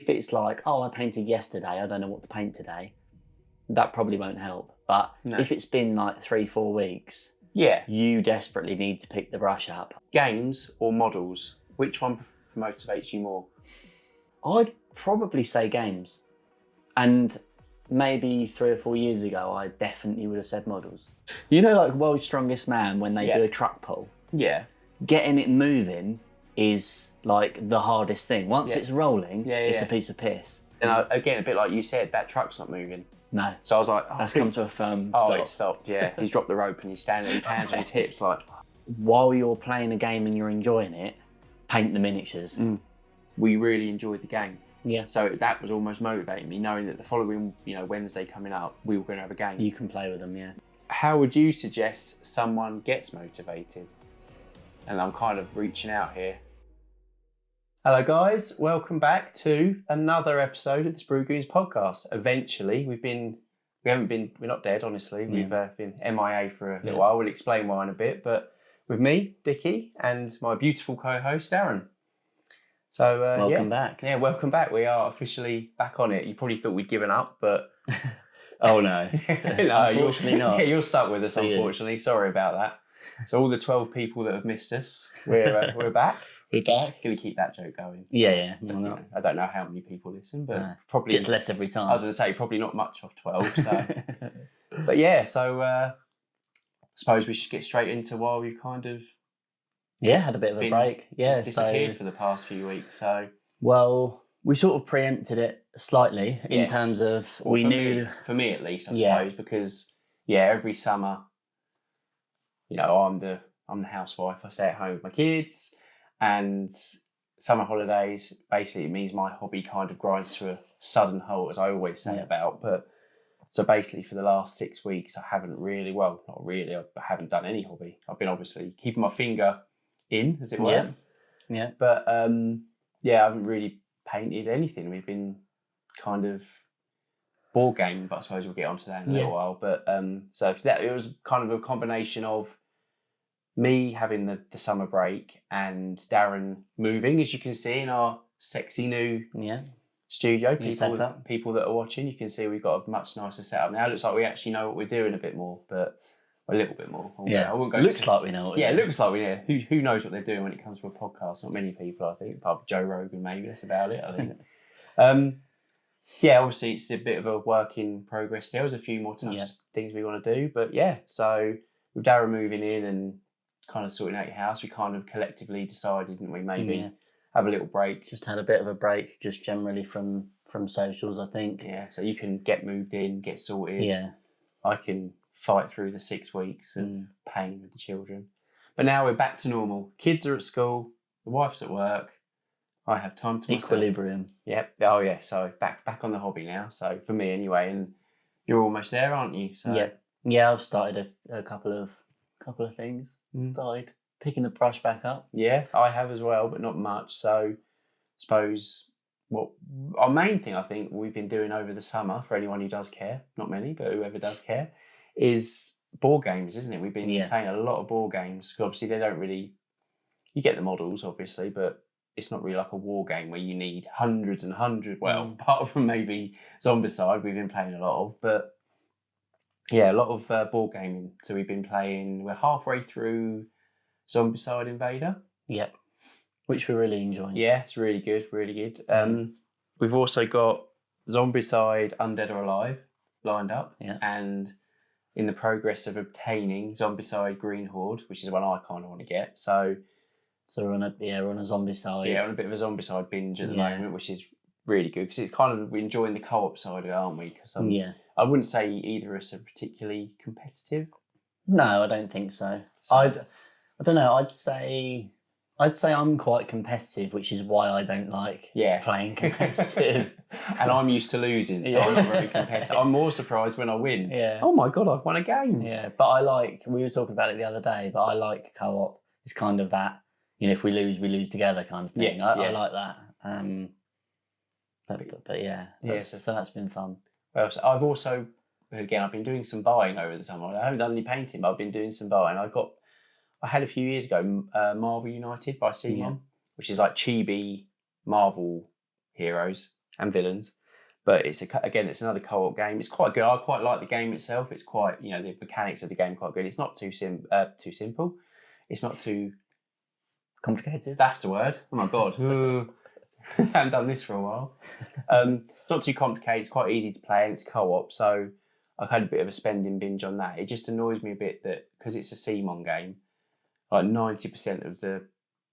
if it's like, oh, I painted yesterday, I don't know what to paint today, that probably won't help. But if it's been like 3-4 weeks, you desperately need to pick the brush up. Games or models? Which one motivates you more? I'd probably say games. And maybe 3 or 4 years ago, I definitely would have said models. You know, like World's Strongest Man, when they do a truck pull? Yeah. Getting it moving is like the hardest thing. Once it's rolling, it's a piece of piss. And again, a bit like you said, that truck's not moving. No. So I was like, that's come to a firm stop. Oh, it stopped, yeah. He's dropped the rope and he's standing with his hands on his hips like... While you're playing a game and you're enjoying it, paint the miniatures. We really enjoyed the game. Yeah. So that was almost motivating me, knowing that the following, Wednesday coming up, we were going to have a game. You can play with them, yeah. How would you suggest someone gets motivated? And I'm kind of reaching out here. Hello guys, welcome back to another episode of the Sprue Goons Podcast. Eventually, we're not dead, honestly. We've been MIA for a little while. We'll explain why in a bit, but with me, Dickie, and my beautiful co-host, Darren. So welcome back. Yeah, welcome back. We are officially back on it. You probably thought we'd given up, but... Oh no. No, unfortunately not. Yeah, you're stuck with us, unfortunately. Sorry about that. So all the 12 people that have missed us, we're back. We're back. Going to keep that joke going. Yeah. I don't know how many people listen, but probably... Gets less every time. I was going to say, probably not much off 12. So. But yeah, so I suppose we should get straight into why we've kind of... Yeah, had a bit of a break. Yeah, disappeared for the past few weeks. So... Well, we sort of preempted it slightly in terms of we knew... For me at least, I suppose, because, every summer, I'm the housewife. I stay at home with my kids. And summer holidays, basically it means my hobby kind of grinds to a sudden halt, as I always say about. But so basically for the last 6 weeks, I haven't really, well, not really, I haven't done any hobby. I've been obviously keeping my finger in, as it were. Yeah. But I haven't really painted anything. We've been kind of board gaming, but I suppose we'll get onto that in a little while. But so that it was kind of a combination of me having the summer break and Darren moving, as you can see in our sexy new studio. People that are watching, you can see we've got a much nicer setup now. It looks like we actually know what we're doing a bit more, but a little bit more. I won't go looks like we know what we're doing. It looks like we know. Who knows what they're doing when it comes to a podcast? Not many people, I think, apart from Joe Rogan, maybe. That's about it, I think. Obviously it's a bit of a work in progress still. There's a few more things we want to do, but so with Darren moving in and kind of sorting out your house, we kind of collectively decided, didn't we, maybe have a little break. Just had a bit of a break, just generally from socials, I think. Yeah, so you can get moved in, get sorted. Yeah. I can fight through the 6 weeks of pain with the children. But now we're back to normal. Kids are at school, the wife's at work, I have time to myself. Equilibrium. Yep. Oh yeah, so back on the hobby now. So for me anyway, and you're almost there, aren't you? So yeah, I've started a couple of things. Started picking the brush back up. Yeah, I have as well, but not much. So I suppose what our main thing I think we've been doing over the summer, for anyone who does care, not many, but whoever does care, is board games, isn't it? We've been playing a lot of board games. Obviously they don't really, you get the models obviously, but it's not really like a war game where you need hundreds and hundreds, apart from maybe Zombicide we've been playing a lot of, but a lot of board gaming. So we've been playing, we're halfway through Zombicide Invader. Yep. Which we're really enjoying. Yeah, it's really good, really good. We've also got Zombicide Undead or Alive lined up. Yeah. And in the progress of obtaining Zombicide Green Horde, which is one I kind of want to get. So we're on a Zombicide. Yeah, on a bit of a Zombicide binge at the moment, which is really good because it's kind of, we're enjoying the co-op side of it, aren't we? Because I wouldn't say either of us are particularly competitive. No, I don't think so. I don't know. I'd say I'm quite competitive, which is why I don't like playing competitive. And I'm used to losing, so I'm not very competitive. I'm more surprised when I win. Yeah. Oh my God, I've won a game. Yeah, but we were talking about it the other day, but I like co-op. It's kind of that, if we lose together kind of thing. Yes, I like that. So that's been fun. Well, so I've also, again, I've been doing some buying over the summer. I haven't done any painting, but I've been doing some buying. I had a few years ago Marvel United by Simon, which is like chibi Marvel heroes. and villains. But it's it's another co-op game. It's quite good. I quite like the game itself. It's quite, the mechanics of the game are quite good. It's not too too simple. It's not too complicated. That's the word. Oh my god. I haven't done this for a while. It's not too complicated. It's quite easy to play, and it's co-op. So I've had a bit of a spending binge on that. It just annoys me a bit that because it's a CMON game, like 90% of the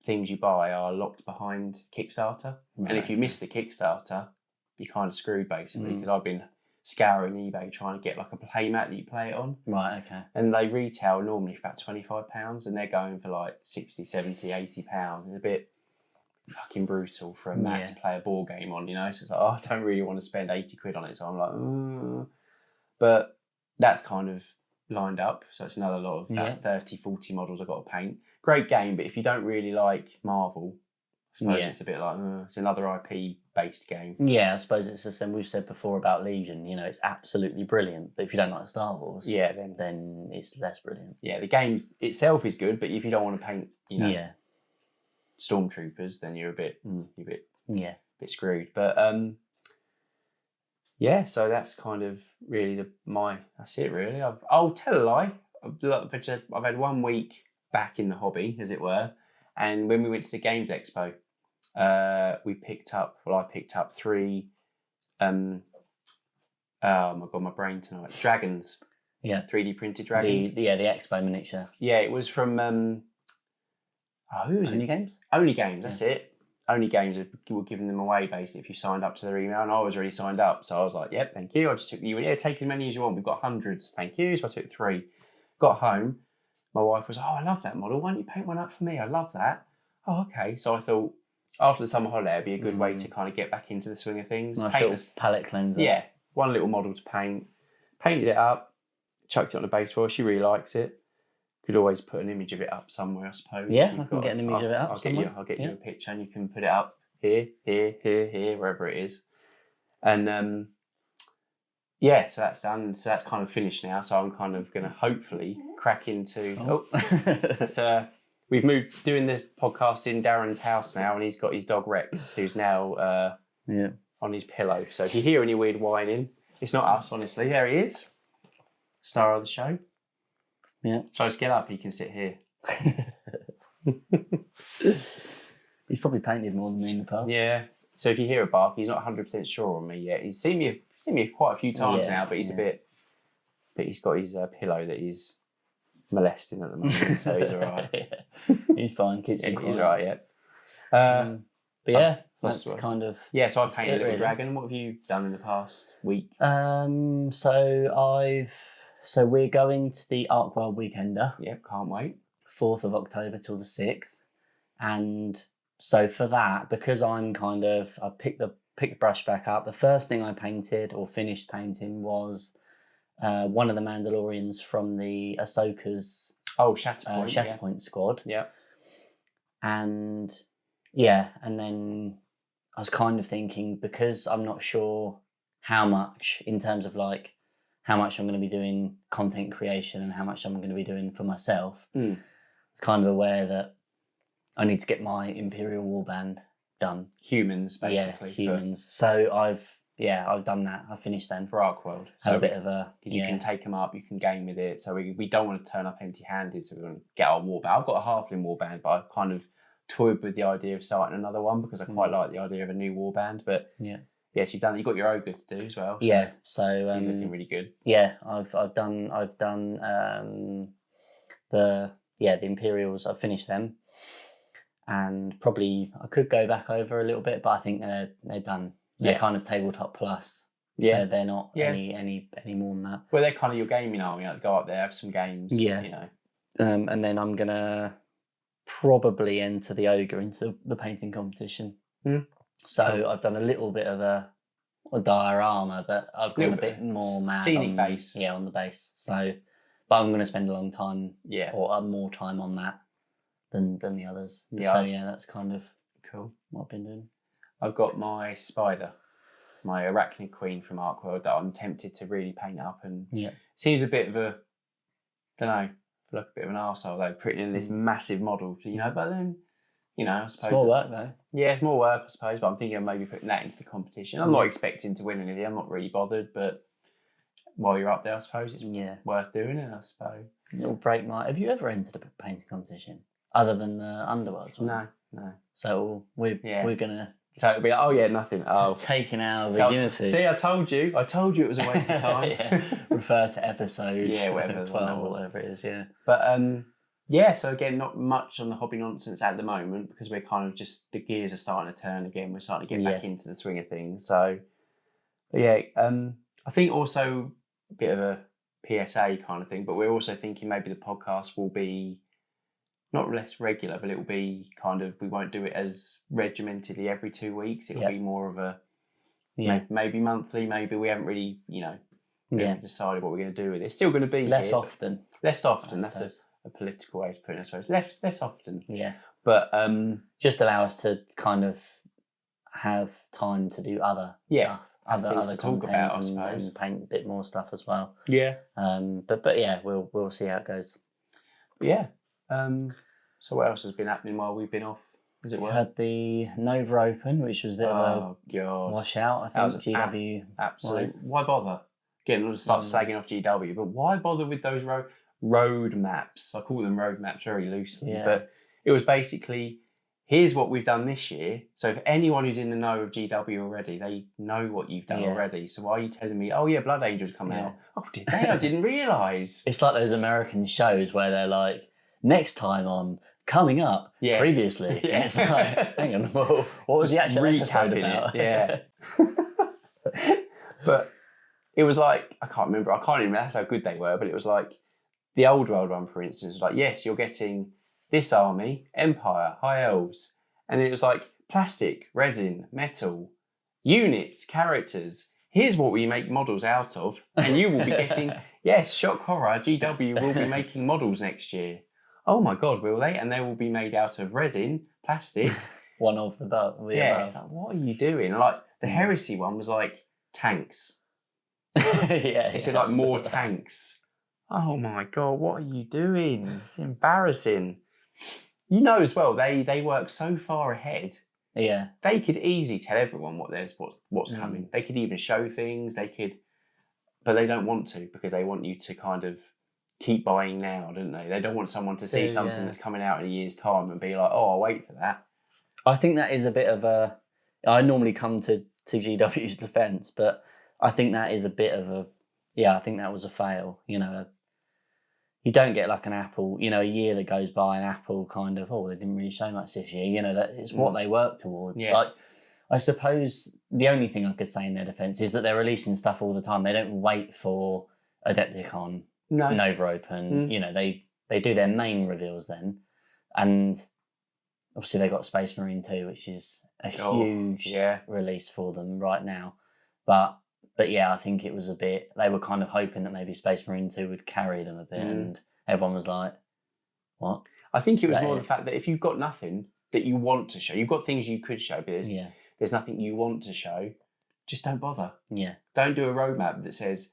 things you buy are locked behind Kickstarter. Right. And if you miss the Kickstarter, you're kind of screwed basically, because I've been scouring eBay trying to get like a playmat that you play it on. Right, okay. And they retail normally for about £25 and they're going for like 60, 70, £80. It's a bit fucking brutal for a mat to play a board game on, So it's like, I don't really want to spend 80 quid on it. So I'm like, But that's kind of lined up. So it's another lot of about 30, 40 models I've got to paint. Great game, but if you don't really like Marvel, I suppose it's a bit like, it's another IP-based game. Yeah, I suppose it's the same. We've said before about Legion, it's absolutely brilliant. But if you don't like Star Wars, then it's less brilliant. Yeah, the game itself is good, but if you don't want to paint, stormtroopers, then you're a bit screwed. But so that's kind of really that's it really. I'll tell a lie. I've had 1 week back in the hobby, as it were, and when we went to the Games Expo, I picked up 3 oh my god, my brain tonight, dragons. 3D printed dragons. The Expo miniature. Yeah, it was from who was Only Games? Only Games, that's it. Only Games were giving them away basically if you signed up to their email, and I was already signed up, so I was like, yep, thank you. I just took take as many as you want. We've got hundreds, thank you. So I took 3. Got home, my wife was, I love that model. Why don't you paint one up for me? I love that. Oh, okay. So I thought after the summer holiday, it'd be a good way to kind of get back into the swing of things. Nice little palette cleanser. Yeah, one little model to paint. Painted it up, chucked it on the base foil. She really likes it. Could always put an image of it up somewhere, I suppose. Yeah, I can get an image of it up somewhere. I'll get you a picture and you can put it up here, wherever it is. And so that's done. So that's kind of finished now. So I'm kind of going to hopefully crack into... So we've moved, doing this podcast in Darren's house now, and he's got his dog Rex, who's now on his pillow. So if you hear any weird whining, it's not us, honestly. There he is. Star of the show. Yeah. So just get up, he can sit here. He's probably painted more than me in the past. Yeah. So if you hear a bark, he's not 100% sure on me yet. He's seen me quite a few times now, but he's he's got his pillow that he's molesting at the moment, so he's all right. He's fine, keeps him quiet. He's all right, But that's kind of... Yeah, so I've painted a little dragon. What have you done in the past week? So we're going to the Arcworld Weekender. Yep, can't wait. 4th of October till the 6th. And so for that, because I picked the brush back up, the first thing I painted or finished painting was one of the Mandalorians from the Ahsoka's Shatterpoint squad. Yeah. And then I was kind of thinking, because I'm not sure how much in terms of like how much I'm going to be doing content creation and how much I'm going to be doing for myself, kind of aware that I need to get my Imperial Warband done. Humans, basically. Yeah, humans. So I've done that. I finished then. For Arcworld. So a bit of a... You can take them up, you can game with it. So we don't want to turn up empty-handed, so we want to get our warband. I've got a Halfling warband, but I've kind of toyed with the idea of starting another one because I quite like the idea of a new warband. But yes, you've got your ogre to do as well. So so he's looking really good. Yeah, I've done the Imperials. I've finished them, and probably I could go back over a little bit, but I think they're done. They're kind of tabletop plus. Yeah, they're not any more than that. Well, they're kind of your gaming army. Like, go up there, have some games. Yeah, and then I'm gonna probably enter the ogre into the painting competition. So I've done a little bit of a diorama, but I've gone a bit more mad scenic base. Yeah, on the base. So, but I'm going to spend a long time, or more time on that than the others. Yeah. So that's kind of cool. What I've been doing. I've got my spider, my Arachnid Queen from Arcworld that I'm tempted to really paint up, and seems a bit of a, don't know, like a bit of an arsehole though, putting in this massive model, but then you know, I suppose. It's more work though. Yeah, it's more work, I suppose, but I'm thinking of maybe putting that into the competition. I'm not expecting to win anything. I'm not really bothered, but while you're up there, I suppose it's worth doing it, I suppose. It'll break my... Have you ever entered a painting competition? Other than the Underworld ones? No. So we're going to... So it'll be like, oh yeah, nothing. Oh, taking our virginity. See, I told you it was a waste of time. Refer to episode whatever 12 or whatever it is, But so again, not much on the hobby nonsense at the moment because we're kind of just, the gears are starting to turn again. We're starting to get back into the swing of things. So, but I think also a bit of a PSA kind of thing, but we're also thinking maybe the podcast will be not less regular, but it will be kind of, we won't do it as regimentedly every 2 weeks. It'll be more of a maybe monthly. Maybe we haven't really, decided what we're going to do with it. It's still going to be less often. Less often. That's a political way to put it, I suppose. Less often. Yeah. But just allow us to kind of have time to do other stuff. Other talk about, I suppose, and paint a bit more stuff as well. Yeah. But yeah, we'll see how it goes. But yeah. So what else has been happening while we've been off? We've had the Nova Open, which was a bit of a washout. I think GW. Absolutely. Why bother? Again, we'll start slagging off GW, but why bother with those road maps? I call them road maps very loosely, but it was basically, here's what we've done this year. So if anyone who's in the know of GW already, they know what you've done already. So why are you telling me, oh yeah, Blood Angel's coming out? Oh, did they? I didn't realise. It's like those American shows where they're like, next time on, coming up, previously. Yeah. And it's like, hang on, what was the actual episode about? Yeah. But it was like, I can't remember that's how good they were, but it was like, the Old World one, for instance, was like, yes, you're getting this army, Empire, High Elves. And it was like plastic, resin, metal, units, characters. Here's what we make models out of. And you will be getting, shock horror, GW will be making models next year. Oh my God, will they? And they will be made out of resin, plastic. One of the above. It's like, what are you doing? Like, the Heresy one was like, tanks. It said like, more tanks. Oh my God, what are you doing? It's embarrassing. You know as well, they work so far ahead. Yeah. They could easily tell everyone what's coming. They could even show things, but they don't want to because they want you to kind of keep buying now, don't they? They don't want someone to see something that's coming out in a year's time and be like, oh, I'll wait for that. I think that is a bit of a... I normally come to GW's defence, but I think that is a bit of a... Yeah, I think that was a fail. You don't get like an Apple, a year that goes by, an Apple kind of, they didn't really show much this year. That it's what they work towards. Yeah. Like, I suppose the only thing I could say in their defence is that they're releasing stuff all the time. They don't wait for Adepticon, Nova Open. They do their main reveals then. And obviously they got Space Marine 2, which is a huge release for them right now. But yeah, I think it was a bit... They were kind of hoping that maybe Space Marine 2 would carry them a bit, and everyone was like, what? I think it was more the fact that if you've got nothing that you want to show, you've got things you could show, but there's nothing you want to show, just don't bother. Yeah. Don't do a roadmap that says,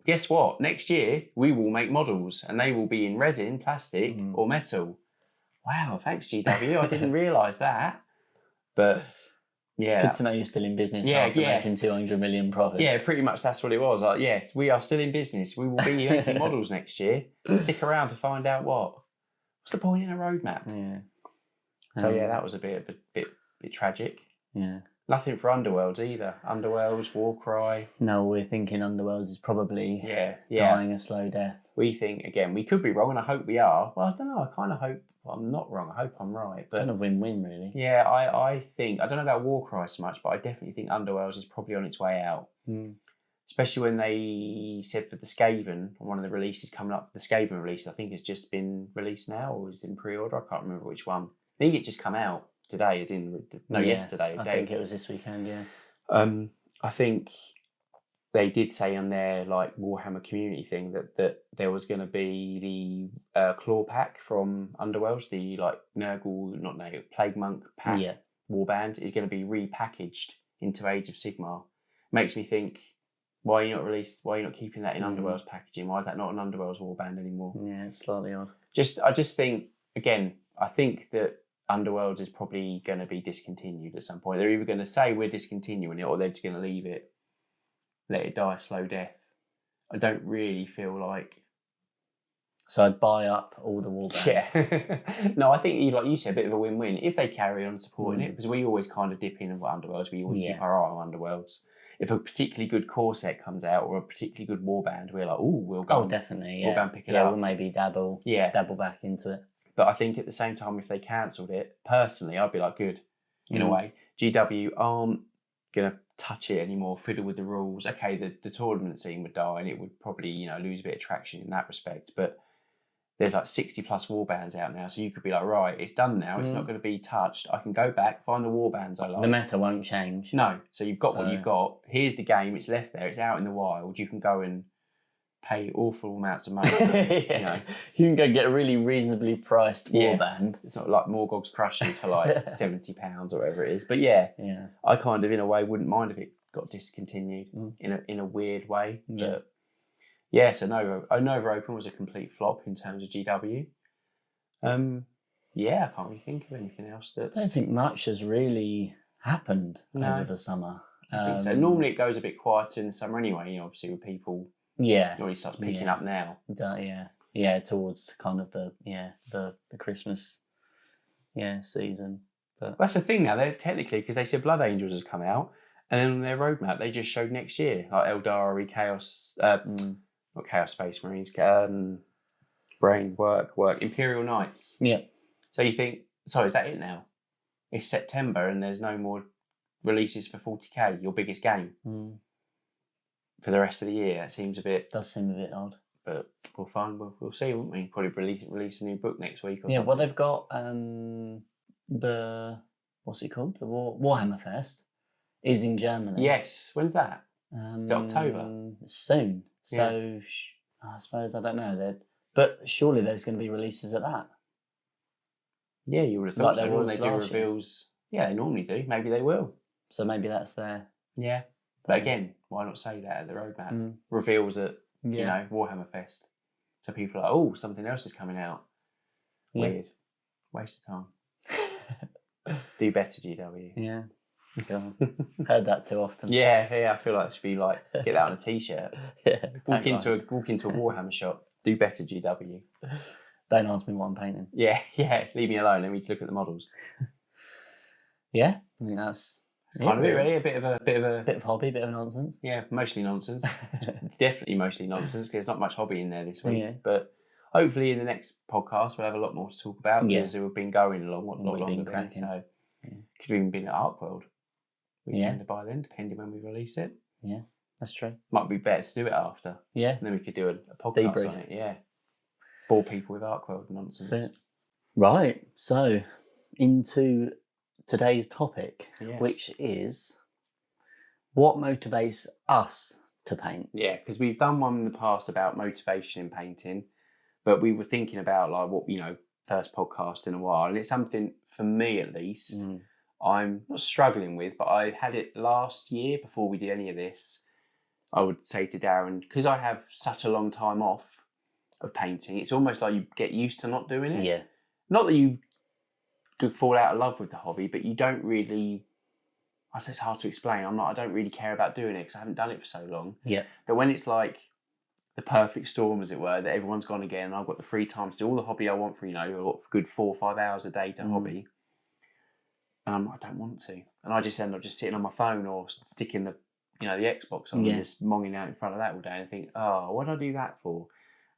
guess what? Next year, we will make models, and they will be in resin, plastic, or metal. Wow, thanks, GW. I didn't realise that. But... yeah, good to know you're still in business after making 200 million profit. Yeah, pretty much that's what it was. Like, yes, we are still in business. We will be making models next year. Stick around to find out what's the point in a roadmap. Yeah. So that was a bit tragic. Yeah. Nothing for Underworlds either. Underworlds, Warcry. No, we're thinking Underworlds is probably dying a slow death. We think, again, we could be wrong, and I hope we are. Well, I don't know. I kind of hope I'm not wrong. I hope I'm right. But kind of win-win, really. Yeah, I think, I don't know about Warcry so much, but I definitely think Underworlds is probably on its way out. Especially when they said for the Skaven, one of the releases coming up, the Skaven release, I think has just been released now, or is in pre-order. I can't remember which one. I think it just come out today, yesterday. I think it was this weekend, yeah. I think they did say on their like Warhammer community thing that there was going to be the claw pack from Underworlds, the like Plague Monk pack warband is going to be repackaged into Age of Sigmar. Makes me think, why are you not keeping that in Underworld's packaging? Why is that not an Underworld's warband anymore? Yeah, it's slightly odd. I just think, again, I think that Underworlds is probably going to be discontinued at some point. They're either going to say we're discontinuing it, or they're just going to leave it, let it die a slow death. I don't really feel like. So I'd buy up all the warbands. Yeah. No, I think, like you said, a bit of a win-win if they carry on supporting it, because we always kind of dip in with Underworlds. We always keep our eye on Underworlds. If a particularly good core set comes out or a particularly good warband, we're like, oh, we'll go. Oh, definitely. We'll go and pick it up. We'll maybe dabble back into it. But I think at the same time, if they cancelled it, personally, I'd be like, good, in a way. GW aren't going to touch it anymore, fiddle with the rules. Okay, the tournament scene would die and it would probably, lose a bit of traction in that respect. But there's like 60 plus warbands out now. So you could be like, right, it's done now. It's not going to be touched. I can go back, find the warbands I like. The meta won't change. No. So you've got what you've got. Here's the game. It's left there. It's out in the wild. You can go and pay awful amounts of money. You can go get a really reasonably priced warband. It's not like Morgog's Crushers for like £70 or whatever it is. But yeah, I kind of in a way wouldn't mind if it got discontinued in a weird way. But so Nova Open was a complete flop in terms of GW. I can't really think of anything else. I don't think much has really happened over the summer. I think so. Normally it goes a bit quieter in the summer anyway, obviously with people. Yeah, it already starts picking up now. Towards kind of the Christmas season. But that's the thing now. They're technically, because they said Blood Angels has come out, and then on their roadmap they just showed next year like Eldari, Chaos, not Chaos Space Marines, Brain Work, Imperial Knights. Yeah. So you think, so is that it now? It's September and there's no more releases for 40k, your biggest game. For the rest of the year, it seems does seem a bit odd, but we'll find. We'll see, won't we? Probably release a new book next week or something. Well, they've got the what's it called? The Warhammer Fest is in Germany. Yes, when's that? October. Soon. So I suppose I don't know. But surely there's going to be releases at that. Yeah, you would have thought so. They do reveals. Yeah, they normally do. Maybe they will. So maybe that's their. Yeah. But again, why not say that at the roadmap? Reveals at, Warhammer Fest. So people are like, oh, something else is coming out. Weird. Waste of time. Do better, GW. Yeah. Heard that too often. Yeah, I feel like it should be like, get that on a t-shirt. Walk into a Warhammer shop. Do better, GW. Don't ask me what I'm painting. Yeah, leave me alone. Let me just look at the models. Yeah, I think that's... kind of it, really. A bit of hobby, bit of nonsense. Yeah, mostly nonsense. Definitely mostly nonsense, because there's not much hobby in there this week. Yeah. But hopefully in the next podcast we'll have a lot more to talk about, because we've been going a lot longer than so could have even been at Arcworld weekend by then, depending when we release it. Yeah, that's true. Might be better to do it after. Yeah. And then we could do a podcast Debrief. On it. Yeah. Bore people with Arcworld nonsense. Right. So into today's topic, which is what motivates us to paint. Yeah, because we've done one in the past about motivation in painting, but we were thinking about like what, first podcast in a while, and it's something for me at least I'm not struggling with, but I had it last year before we did any of this. I would say to Darren, because I have such a long time off of painting, it's almost like you get used to not doing it. Yeah. Not that you could fall out of love with the hobby, but you don't really, I say it's hard to explain. I don't really care about doing it because I haven't done it for so long. Yeah. But when it's like the perfect storm, as it were, that everyone's gone again, and I've got the free time to do all the hobby I want for, I've got a good 4 or 5 hours a day to hobby. And I don't want to. And I just end up just sitting on my phone or sticking the Xbox on and just monging out in front of that all day and think, oh, what did I do that for?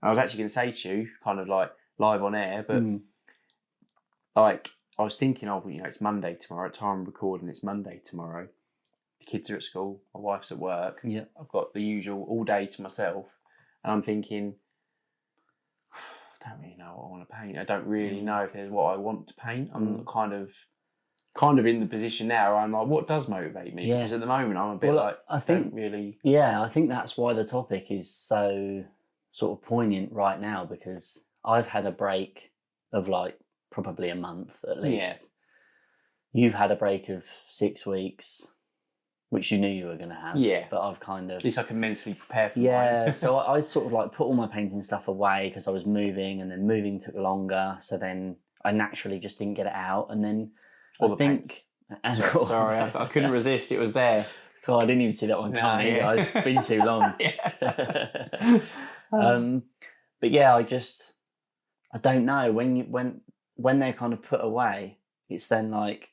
And I was actually going to say to you, kind of like live on air, but like, I was thinking of, it's Monday tomorrow. At time of recording, it's Monday tomorrow. The kids are at school. My wife's at work. Yeah. I've got the usual all day to myself. And I'm thinking, I don't really know what I want to paint. I don't really know if there's what I want to paint. I'm kind of in the position now where I'm like, what does motivate me? Because at the moment, I'm a bit I think that's why the topic is so sort of poignant right now, because I've had a break of like probably a month at least. Yeah. You've had a break of 6 weeks, which you knew you were going to have. Yeah. But I've kind of... At least I can mentally prepare for mine. So I sort of like put all my painting stuff away because I was moving, and then moving took longer. So then I naturally just didn't get it out, and then All I think. Sorry, I couldn't resist. It was there. God, I didn't even see that one coming. Yeah. It's been too long. But yeah, I don't know when they're kind of put away. It's then like,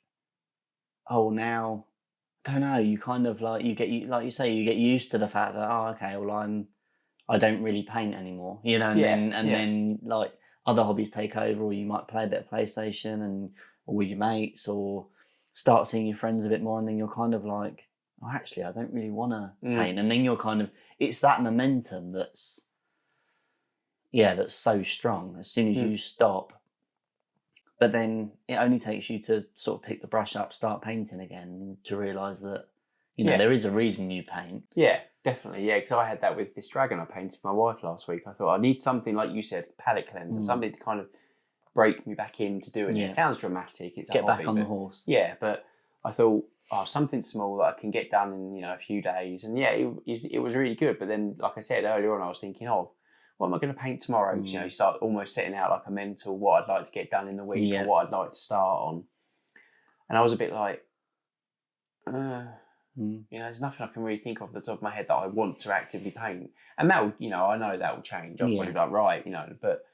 oh, now I don't know. You kind of like you get used to the fact that okay, well I don't really paint anymore, and then like other hobbies take over, or you might play a bit of PlayStation or with your mates, or start seeing your friends a bit more, and then you're kind of like, oh, actually, I don't really want to paint, and then you're kind of, it's that momentum that's so strong. As soon as you stop, but then it only takes you to sort of pick the brush up, start painting again, to realise that there is a reason you paint. Yeah, definitely. Yeah, because I had that with this dragon I painted for my wife last week. I thought I need something, like you said, palette cleanser, something to kind of break me back into doing it. It sounds dramatic. It's get a hobby, back on the horse. Yeah, but I thought, something small that I can get done in a few days, and it was really good. But then, like I said earlier on, I was thinking, what am I going to paint tomorrow? You start almost setting out like a mental what I'd like to get done in the week or what I'd like to start on, and I was a bit like, there's nothing I can really think of the top of my head that I want to actively paint, and that will, I know that will change. I'll probably be like, right, but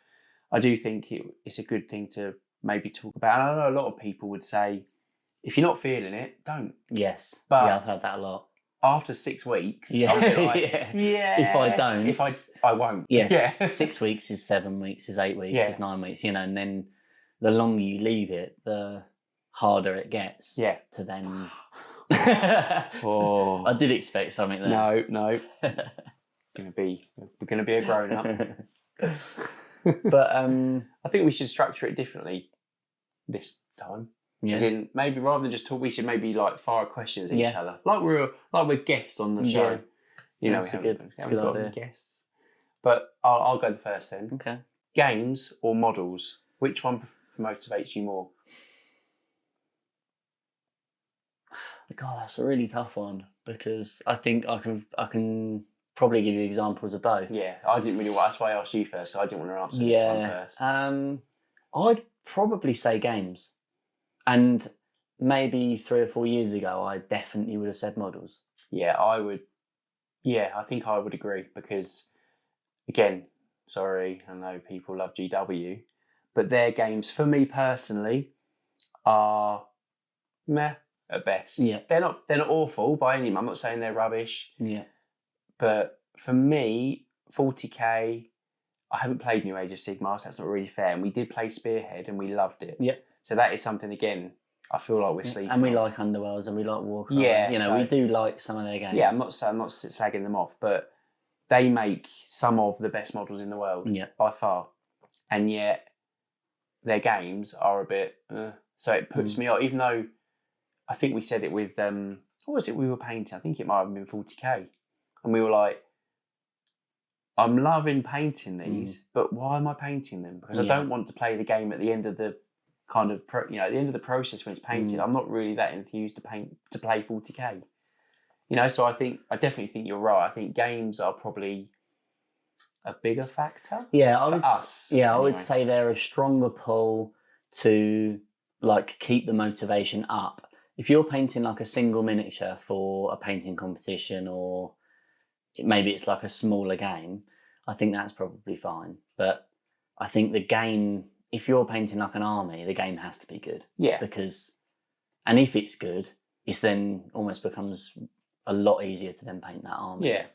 I do think it's a good thing to maybe talk about. And I know a lot of people would say, if you're not feeling it, don't. Yes, but I've heard that a lot. After 6 weeks, I'll be like, if I don't, I won't. 6 weeks is 7 weeks, is 8 weeks, is 9 weeks, and then the longer you leave it, the harder it gets to then. I did expect something there. No. We're gonna be a grown up. But I think we should structure it differently this time. As in, maybe rather than just talk, we should maybe like fire questions at each other, like we're guests on the show. That's a good idea. Guests. But I'll go first then. Okay. Games or models? Which one motivates you more? God, that's a really tough one, because I think I can probably give you examples of both. Yeah, I didn't really. That's why I asked you first. So I didn't want to answer this one first. I'd probably say games. And maybe 3 or 4 years ago, I definitely would have said models. Yeah, I would. Yeah, I think I would agree, because, again, sorry, I know people love GW, but their games, for me personally, are meh at best. Yeah, they're not awful by any means. I'm not saying they're rubbish. Yeah, but for me, 40k. I haven't played New Age of Sigmar, so that's not really fair. And we did play Spearhead, and we loved it. Yeah. So that is something, again, I feel like we're sleeping. And we like Underworlds, and we like Warcraft. Yeah. We do like some of their games. Yeah, I'm not slagging them off, but they make some of the best models in the world, by far. And yet, their games are a bit... so it puts me off, even though I think we said it with... what was it we were painting? I think it might have been 40k. And we were like, I'm loving painting these, but why am I painting them? Because I don't want to play the game at the end of the kind of at the end of the process when it's painted. I'm not really that enthused to play 40k. So I definitely think you're right. I think games are probably a bigger factor. Yeah, I would would say they're a stronger pull to like keep the motivation up. If you're painting like a single miniature for a painting competition, or maybe it's like a smaller game, I think that's probably fine. But I think the game, if you're painting like an army, the game has to be good. Yeah. And if it's good, it's then almost becomes a lot easier to then paint that army. Yeah.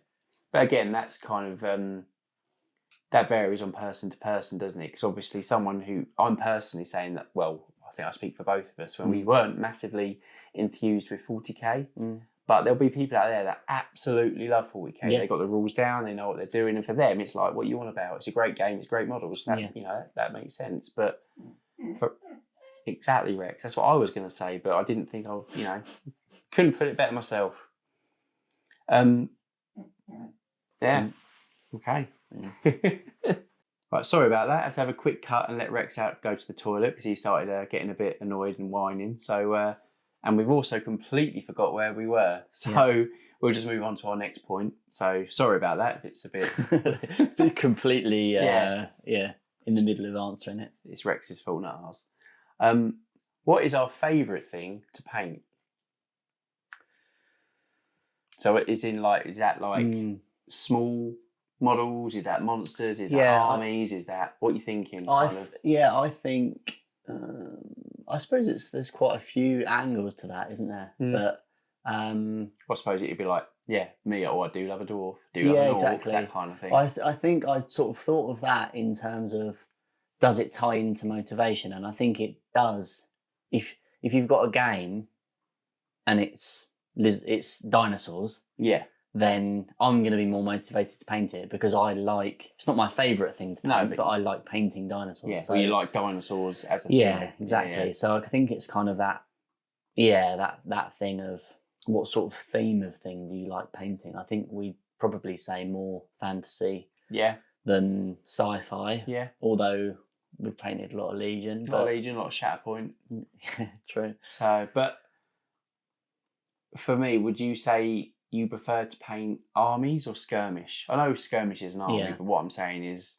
But again, that's kind of, that varies on person to person, doesn't it? Because obviously someone who, I'm personally saying that, well, I think I speak for both of us, when we weren't massively enthused with 40k, but there'll be people out there that absolutely love 40k. Yeah. They've got the rules down, they know what they're doing, and for them, it's like, what you want about? It's a great game, it's great models. That makes sense. But exactly, Rex. That's what I was going to say, but I didn't think couldn't put it better myself. Yeah. Okay. Right, sorry about that. I had to have a quick cut and let Rex out go to the toilet because he started getting a bit annoyed and whining. So, and we've also completely forgot where we were. So we'll just move on to our next point. So sorry about that if it's a bit completely in the middle of answering it. It's Rex's fault, not ours. What is our favourite thing to paint? So is that small models? Is that monsters? Is that armies? Is that what you're thinking? I think. I suppose there's quite a few angles to that, isn't there? But I suppose it'd be like, me. Oh, I do love a dwarf. Do love an orc, exactly. That kind of thing. I think I sort of thought of that in terms of, does it tie into motivation? And I think it does. If you've got a game and it's dinosaurs, then I'm going to be more motivated to paint it because it's not my favourite thing to paint, but I like painting dinosaurs. Yeah, so you like dinosaurs as a thing. Exactly. Yeah. So I think it's kind of that thing of what sort of theme of thing do you like painting? I think we'd probably say more fantasy than sci-fi. Yeah. Although we've painted a lot of Legion. A lot of Shatterpoint. True. So, but for me, would you say you prefer to paint armies or skirmish? I know skirmish is an army, but what I'm saying is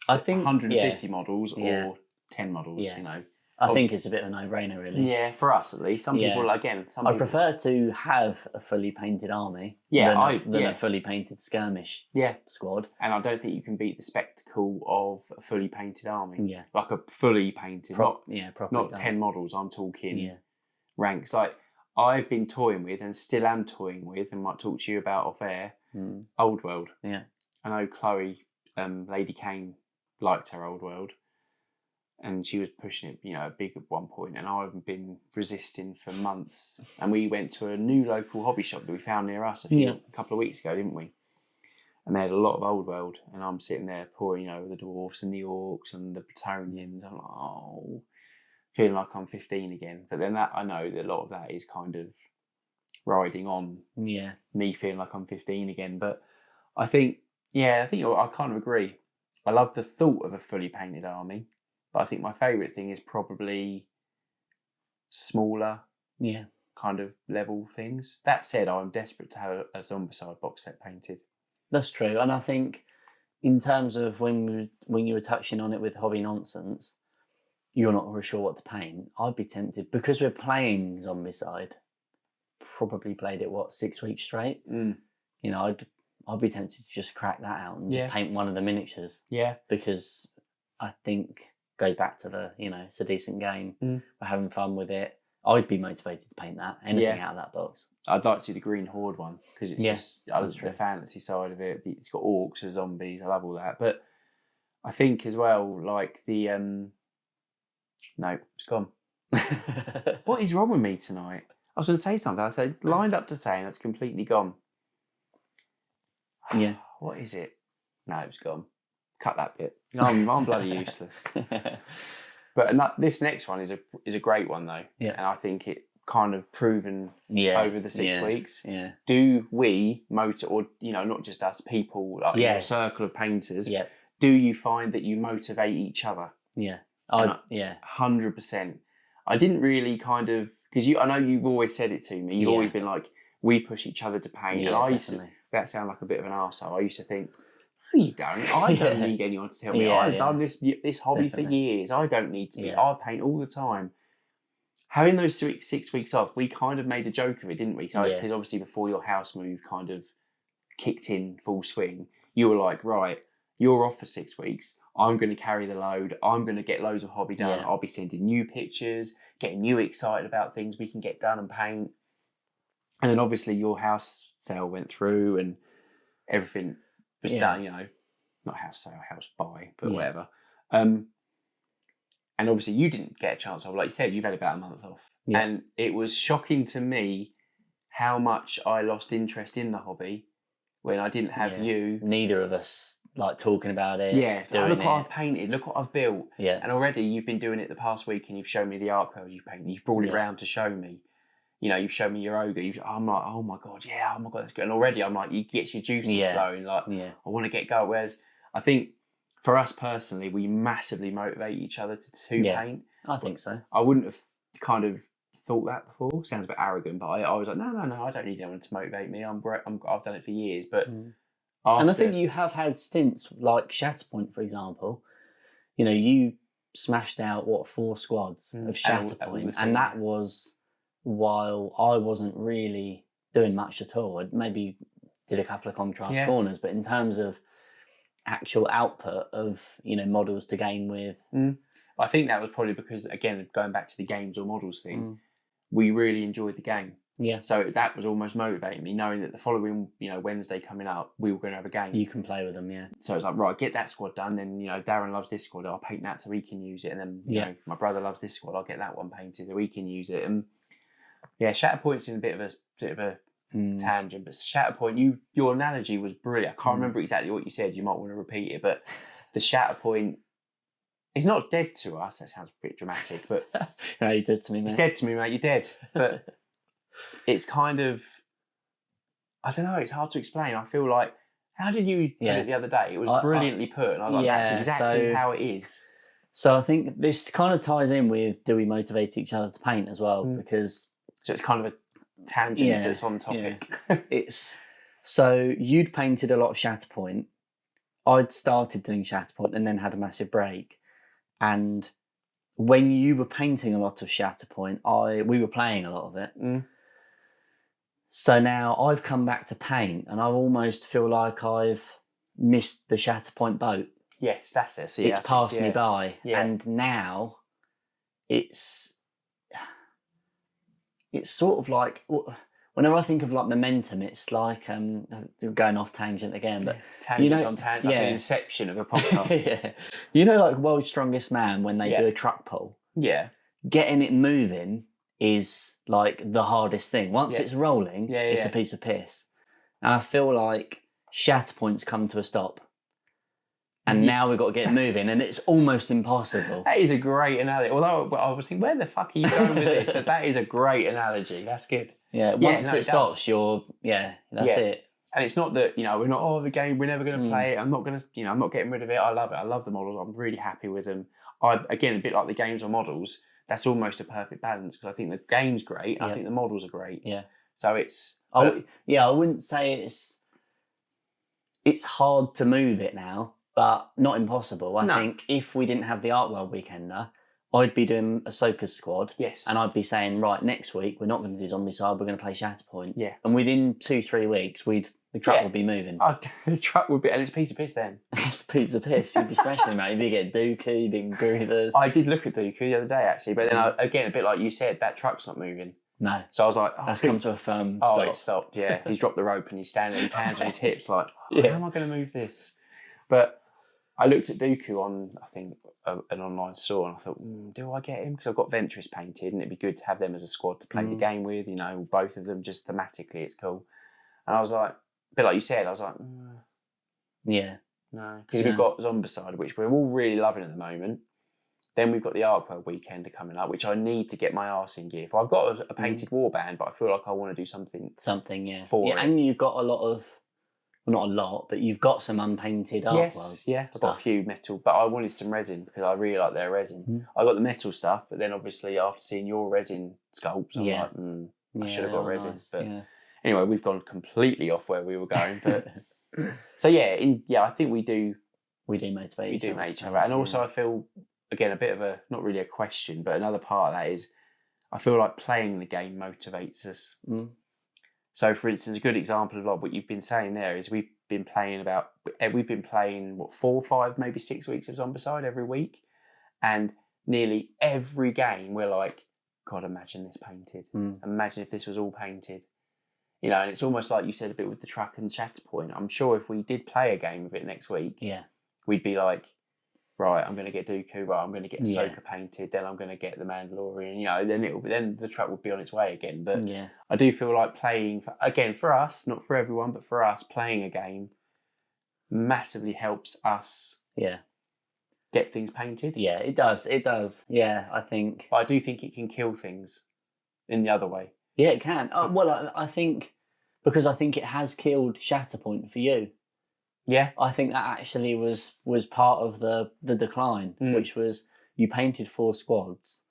I think 150 models or 10 models, you know. I think it's a bit of a no-brainer, really. Yeah, for us at least. Some people, I prefer to have a fully painted army than a fully painted skirmish squad. And I don't think you can beat the spectacle of a fully painted army. Yeah. Like a fully painted, not 10 models, I'm talking ranks. Like, I've been toying with and still am toying with, and might talk to you about off air, Old World. Yeah. I know Chloe, Lady Kane, liked her Old World. And she was pushing it, big at one point, and I've been resisting for months. And we went to a new local hobby shop that we found near us a couple of weeks ago, didn't we? And they had a lot of Old World, and I'm sitting there pouring over the dwarfs and the orcs and the Bretonians. I'm like, feeling like I'm 15 again. But then I know that a lot of that is kind of riding on me feeling like I'm 15 again. But I think I kind of agree. I love the thought of a fully painted army. But I think my favourite thing is probably smaller, kind of level things. That said, I'm desperate to have a Zombicide box set painted. That's true, and I think in terms of when you were touching on it with Hobby Nonsense, you're not really sure what to paint. I'd be tempted because we're playing Zombicide. Probably played it 6 weeks straight. I'd be tempted to just crack that out and just paint one of the miniatures. Yeah, because I think. Goes back to it's a decent game. We're having fun with it. I'd be motivated to paint that. Anything out of that box. I'd like to do the Green Horde one because it's I love the fantasy side of it. It's got orcs and zombies. I love all that. But I think as well, like the no, it's gone. What is wrong with me tonight? I was going to say something. I said lined up to say, and it's completely gone. Yeah. What is it? No, it's gone. Cut that bit. I'm bloody useless. But this next one is a great one though. Yeah. And I think it kind of proven over the 6 weeks. Yeah. Do we or not just us, people like your circle of painters, do you find that you motivate each other? Yeah. 100%. I didn't really kind of because I know you've always said it to me. You've always been like, we push each other to paint. Yeah, and I used to that sound like a bit of an arsehole. I used to think, you don't. I don't need anyone to tell me. I've done this hobby for years. I don't need to be. I paint all the time. Having those 6 weeks off, we kind of made a joke of it, didn't we? Because obviously before your house move kind of kicked in full swing, you were like, right, you're off for 6 weeks. I'm going to carry the load. I'm going to get loads of hobby done. I'll be sending you pictures, getting you excited about things we can get done and paint. And then obviously your house sale went through and everything was done, not house sale, house buy, but whatever. And obviously you didn't get a chance of, like you said, you've had about a month off. Yeah. And it was shocking to me how much I lost interest in the hobby when I didn't have you. Neither of us like talking about it. Yeah, look what I've painted, look what I've built. Yeah. And already you've been doing it the past week and you've shown me the art quells you've painted. You've brought it round to show me. You've shown me your ogre. I'm like, oh my god, that's good. And already I'm like, it gets your juices flowing. Like, I want to get going. Whereas I think for us personally, we massively motivate each other to paint. I think so. I wouldn't have kind of thought that before. Sounds a bit arrogant, but I was like, no, I don't need anyone to motivate me. I've done it for years. But and I think you have had stints like Shatterpoint, for example. you smashed out 4 squads of Shatterpoint, and that was while I wasn't really doing much at all. I maybe did a couple of contrast corners, but in terms of actual output of models to game with, I think that was probably because, again, going back to the games or models thing, we really enjoyed the game. Yeah. So that was almost motivating me, knowing that the following, Wednesday coming up, we were going to have a game. You can play with them, yeah. So it's like, right, get that squad done. Then, Darren loves this squad. I'll paint that so he can use it. And then, you know, my brother loves this squad. I'll get that one painted so he can use it. And yeah, Shatterpoint's in a bit of a tangent, but Shatterpoint, your analogy was brilliant. I can't remember exactly what you said. You might want to repeat it, but the Shatterpoint is not dead to us. That sounds a bit dramatic, but no, you're dead to me, mate. It's dead to me, mate. You're dead. But it's kind of, I don't know. It's hard to explain. I feel like, how did you put it the other day? It was brilliantly put, and I was like, that's exactly how it is. So I think this kind of ties in with, do we motivate each other to paint as well? Because so it's kind of a tangent that's on topic. It's so you'd painted a lot of Shatterpoint. I'd started doing Shatterpoint and then had a massive break. And when you were painting a lot of Shatterpoint, we were playing a lot of it. So now I've come back to paint, and I almost feel like I've missed the Shatterpoint boat. Yes, that's it. So, it's passed me by, and now it's sort of like, whenever I think of like momentum, it's like going off tangent again, but tangents on tangent, like an inception of a podcast. Like World's Strongest Man when they do a truck pull. Yeah, getting it moving is like the hardest thing. Once it's rolling, it's a piece of piss. And I feel like Shatterpoint's come to a stop. And now we've got to get it moving, and it's almost impossible. That is a great analogy. Although I was thinking, where the fuck are you going with this? But that is a great analogy. That's good. Yeah, once it stops, that's it. And it's not that, we're not, the game, we're never going to play it. I'm not going to, I'm not getting rid of it. I love it. I love the models. I'm really happy with them. Again, a bit like the games or models, that's almost a perfect balance, because I think the game's great, and I think the models are great. Yeah. So it's... I wouldn't say it's hard to move it now, but not impossible. I think if we didn't have the Art World Weekender, I'd be doing Ahsoka's squad. Yes. And I'd be saying, right, next week, we're not going to do Zombicide, we're going to play Shatterpoint. Yeah. And within 2-3 weeks, the truck would be moving. The truck would be, and it's a piece of piss then. It's a piece of piss. You'd be smashing it, mate. You'd get Dooku, you'd be Groovers. I did look at Dooku the other day, actually, but then, again, a bit like you said, that truck's not moving. No. So I was like... That's come to a firm stop. Oh, it stopped, yeah. He's dropped the rope and he's standing, his hands on his hips, like, how am I going to move this? But I looked at Dooku on, I think, an online store, and I thought, do I get him? Because I've got Ventress painted, and it'd be good to have them as a squad to play the game with, both of them, just thematically, it's cool. And I was like, a bit like you said, I was like, yeah. No. Because we've got Zombicide, which we're all really loving at the moment. Then we've got the Art World Weekender coming up, which I need to get my arse in gear for. I've got a painted warband, but I feel like I want to do something. For it. And you've got a lot of, well, not a lot, but you've got some unpainted Art World. Yeah, I've got a few metal, but I wanted some resin because I really like their resin. I got the metal stuff, but then obviously after seeing your resin sculpts, I'm like, I should have got resin. Nice. But anyway, we've gone completely off where we were going. But so I think we do. We do motivate each other, and also I feel, again, a bit of a, not really a question, but another part of that is, I feel like playing the game motivates us. So, for instance, a good example of what you've been saying there is we've been playing 4 or 5, maybe 6 weeks of Zombicide every week, and nearly every game we're like, God, imagine this painted. Imagine if this was all painted. And it's almost like you said a bit with the truck and Shatterpoint. I'm sure if we did play a game of it next week, we'd be like, right, I'm going to get Dooku, right, I'm going to get Ahsoka painted, then I'm going to get the Mandalorian, then the truck would be on its way again. But I do feel like playing, for us, not for everyone, but for us, playing a game massively helps us get things painted. Yeah, it does. Yeah, I think. But I do think it can kill things in the other way. Yeah, it can. Well, I think, because I think it has killed Shatterpoint for you. Yeah, I think that actually was part of the decline, which was you painted 4 squads.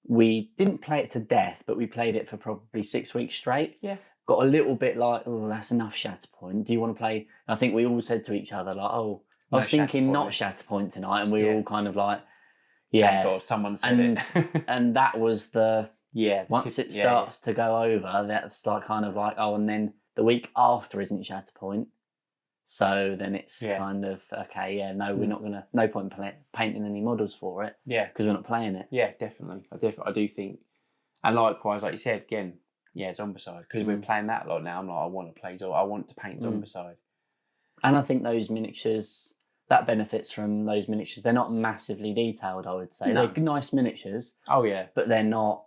We didn't play it to death, but we played it for probably 6 weeks straight. Yeah, got a little bit like, oh, that's enough Shatterpoint. Do you want to play? I think we all said to each other like, oh, I was thinking not Shatterpoint tonight, and we were all kind of like, thank God, someone said it. And that was once it starts to go over, that's like kind of like, and then the week after isn't Shatterpoint. So then it's kind of, we're not going to, no point painting any models for it. Yeah. Because we're not playing it. Yeah, definitely. I do think, and likewise, like you said, again, Zombicide. Because we're playing that a lot now. I'm like, I want to paint Zombicide. And I think those miniatures, that benefits from those miniatures. They're not massively detailed, I would say. No. They're nice miniatures. Oh, yeah. But they're not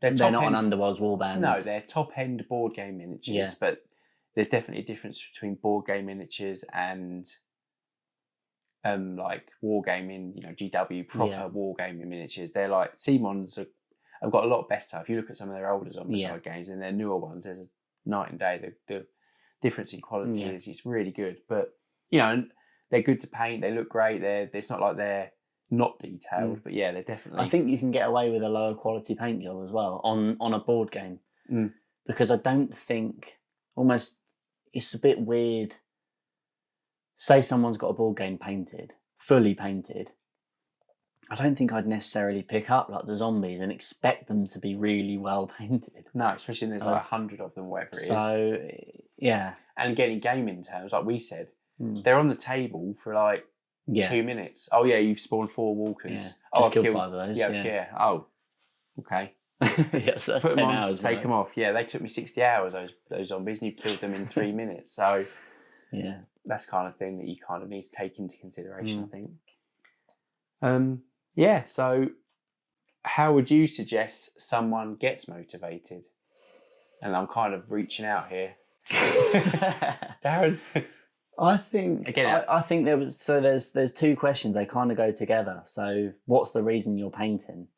an Underworld's warband. No, they're top-end board game miniatures, but there's definitely a difference between board game miniatures and like wargaming, GW proper wargaming miniatures. They're like, Simons have got a lot better. If you look at some of their older Zombicide games and their newer ones, there's a night and day. The difference in quality is really good. But, they're good to paint. They look great. It's not like they're not detailed, but they're definitely... I think you can get away with a lower quality paint job as well on a board game. Because I don't think... Almost... It's a bit weird. Say someone's got a board game painted, fully painted. I don't think I'd necessarily pick up like the zombies and expect them to be really well painted. No, especially when there's like 100 of them, whatever it is. So, yeah. And again, in gaming terms, like we said, they're on the table for like 2 minutes. Oh yeah, you've spawned 4 walkers. Yeah. Just killed 5 of those. Yeah. Oh, okay. So that's 10 hours. Take them off. Yeah, they took me 60 hours, those zombies, and you killed them in 3 minutes. So that's kind of thing that you kind of need to take into consideration, I think. So how would you suggest someone gets motivated? And I'm kind of reaching out here. Darren? I think there's 2 questions. They kind of go together. So what's the reason you're painting?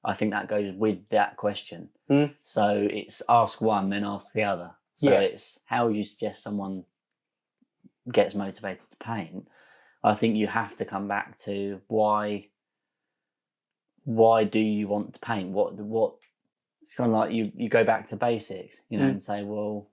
I think that goes with that question. So it's ask one, then ask the other. So it's how would you suggest someone gets motivated to paint? I think you have to come back to why do you want to paint? What it's kind of like you go back to basics, and say, well,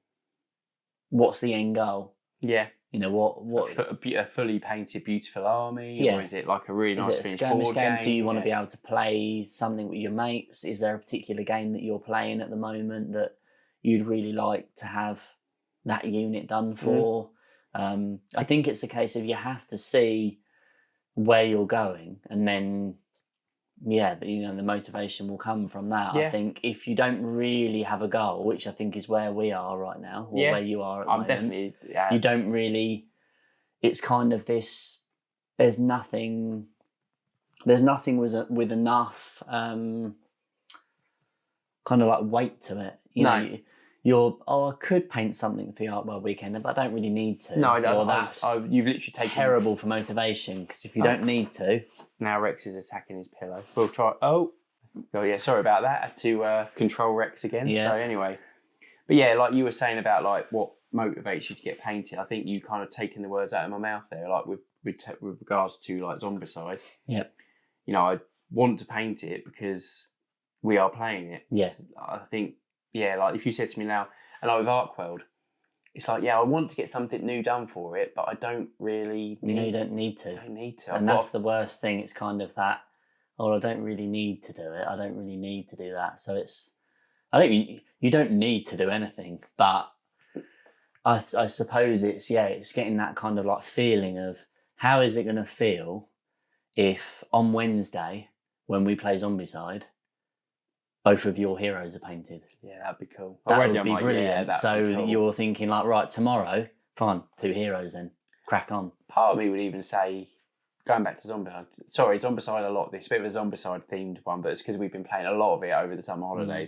what's the end goal? Yeah. What a fully painted beautiful army, or is it like a really nice finished board game? Do you want to be able to play something with your mates? Is there a particular game that you're playing at the moment that you'd really like to have that unit done for? I think it's a case of you have to see where you're going, and then the motivation will come from that. I think if you don't really have a goal, which I think is where we are right now, or where you are at the moment, definitely. You don't really. It's kind of this. There's nothing with enough kind of like weight to it. I could paint something for the Art World weekend, but I don't really need to. No, I don't. You've literally taken... terrible for motivation, because if you don't need to... Now Rex is attacking his pillow. We'll try... Oh, yeah, sorry about that. I had to control Rex again. Yeah. So anyway. But yeah, like you were saying about like what motivates you to get painted, I think you kind of taken the words out of my mouth there, like with regards to like Zombicide. Yeah. I want to paint it because we are playing it. Yeah. I think... Yeah, like if you said to me now, and like with ArcWorld, it's like, I want to get something new done for it, but I don't really... you don't need to. I don't need to. And that's the worst thing. It's kind of that, I don't really need to do it. I don't really need to do that. So it's... I think you don't need to do anything, but I suppose it's getting that kind of like feeling of how is it going to feel if on Wednesday, when we play Zombicide, both of your heroes are painted. Yeah, that'd be cool. That would be brilliant. So you're thinking like, right, tomorrow, fine, 2 heroes then, crack on. Part of me would even say, going back to Zombicide, sorry, Zombicide a lot, this bit of a Zombicide themed one, but it's because we've been playing a lot of it over the summer holiday,